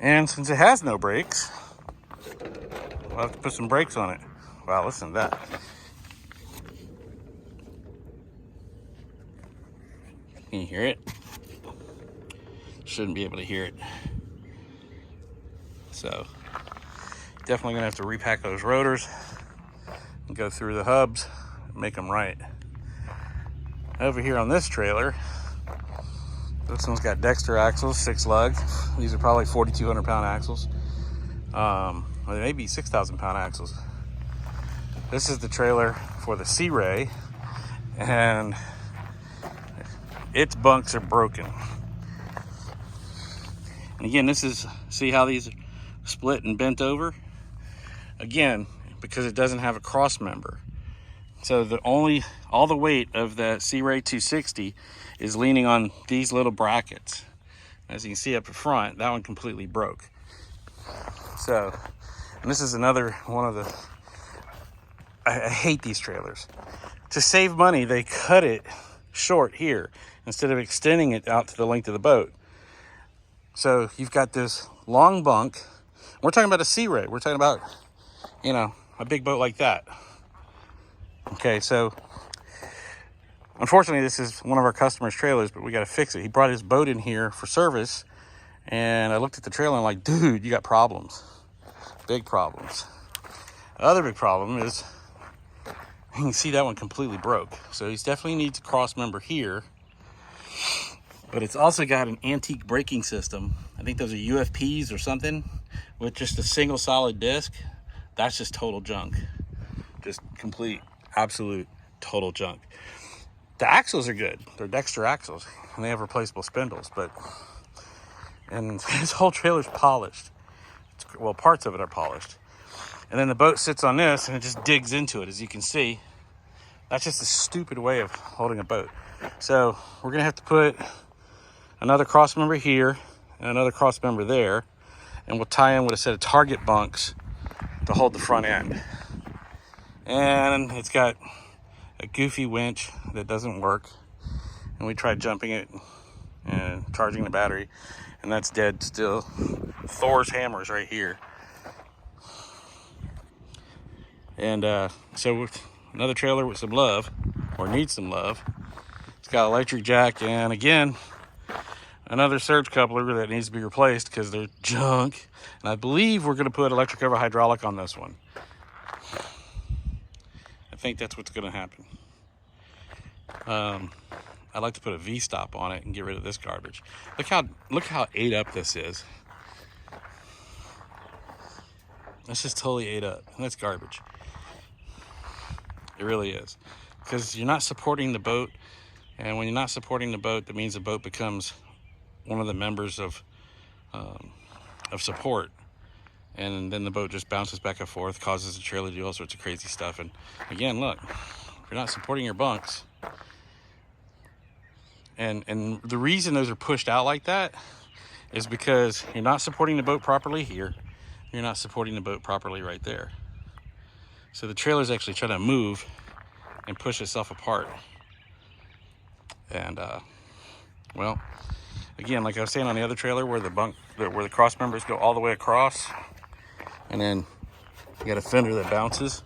And since it has no brakes, we'll have to put some brakes on it. Wow, listen to that. Can you hear it? Shouldn't be able to hear it. So definitely gonna have to repack those rotors and go through the hubs and make them right. Over here on this trailer, this one's got Dexter axles, 6 lug. These are probably 4,200 pound axles. Or they may be 6,000 pound axles. This is the trailer for the Sea Ray, and its bunks are broken. And again, this is, see how these are split and bent over? Again, because it doesn't have a cross member. So all the weight of the Sea Ray 260 is leaning on these little brackets. As you can see up front, that one completely broke. So, and this is another one of the, I hate these trailers. To save money, they cut it short here instead of extending it out to the length of the boat. So you've got this long bunk. We're talking about a Sea Ray. We're talking about, you know, a big boat like that. Okay, so unfortunately this is one of our customers' trailers, but we got to fix it. He brought his boat in here for service, and I looked at the trailer and I'm like, dude, you got problems. Big problems. The other big problem is, you can see that one completely broke. So he's definitely needs a cross member here. But it's also got an antique braking system. I think those are UFPs or something, with just a single solid disc. That's just total junk. Just complete, absolute, total junk. The axles are good. They're Dexter axles, and they have replaceable spindles. And this whole trailer's polished. Well, parts of it are polished. And then the boat sits on this, and it just digs into it, as you can see. That's just a stupid way of holding a boat. So we're gonna have to put another cross member here and another cross member there, and we'll tie in with a set of target bunks to hold the front end. And it's got a goofy winch that doesn't work, and we tried jumping it and charging the battery, and that's dead still. Thor's hammer's right here. And so another trailer with some love, or needs some love. It's got electric jack, and again, another surge coupler that needs to be replaced because they're junk. And I believe we're going to put electric over hydraulic on this one. I think that's what's going to happen. I'd like to put a V-stop on it and get rid of this garbage. Look how ate up this is. That's just totally ate up. And that's garbage. It really is. Because you're not supporting the boat. And when you're not supporting the boat, that means the boat becomes one of the members of support, and then the boat just bounces back and forth, causes the trailer to do all sorts of crazy stuff. And again, look, if you're not supporting your bunks, and the reason those are pushed out like that is because you're not supporting the boat properly here, you're not supporting the boat properly right there. So the trailer's actually trying to move and push itself apart. And well, again, like I was saying on the other trailer, where the cross members go all the way across, and then you got a fender that bounces,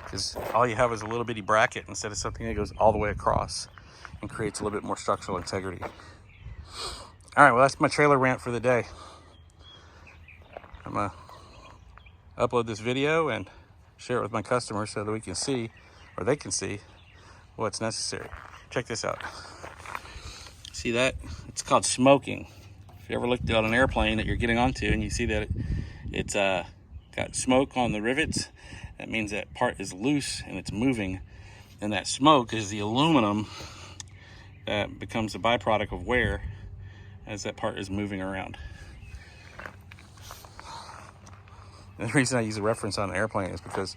because all you have is a little bitty bracket instead of something that goes all the way across and creates a little bit more structural integrity. All right, well, that's my trailer rant for the day. I'm gonna upload this video and share it with my customers so that we can see, or they can see, what's necessary. Check this out. See that? It's called smoking. If you ever looked on an airplane that you're getting onto and you see that it's got smoke on the rivets, that means that part is loose and it's moving. And that smoke is the aluminum that becomes a byproduct of wear as that part is moving around. And the reason I use a reference on an airplane is because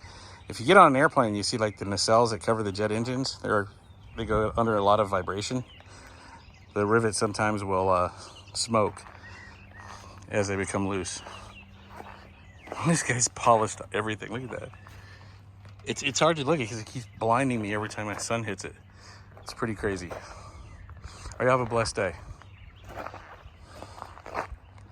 if you get on an airplane, you see like the nacelles that cover the jet engines, they go under a lot of vibration. The rivets sometimes will smoke as they become loose. This guy's polished everything. Look at that. It's hard to look at because it keeps blinding me every time my sun hits it. It's pretty crazy. All right, have a blessed day.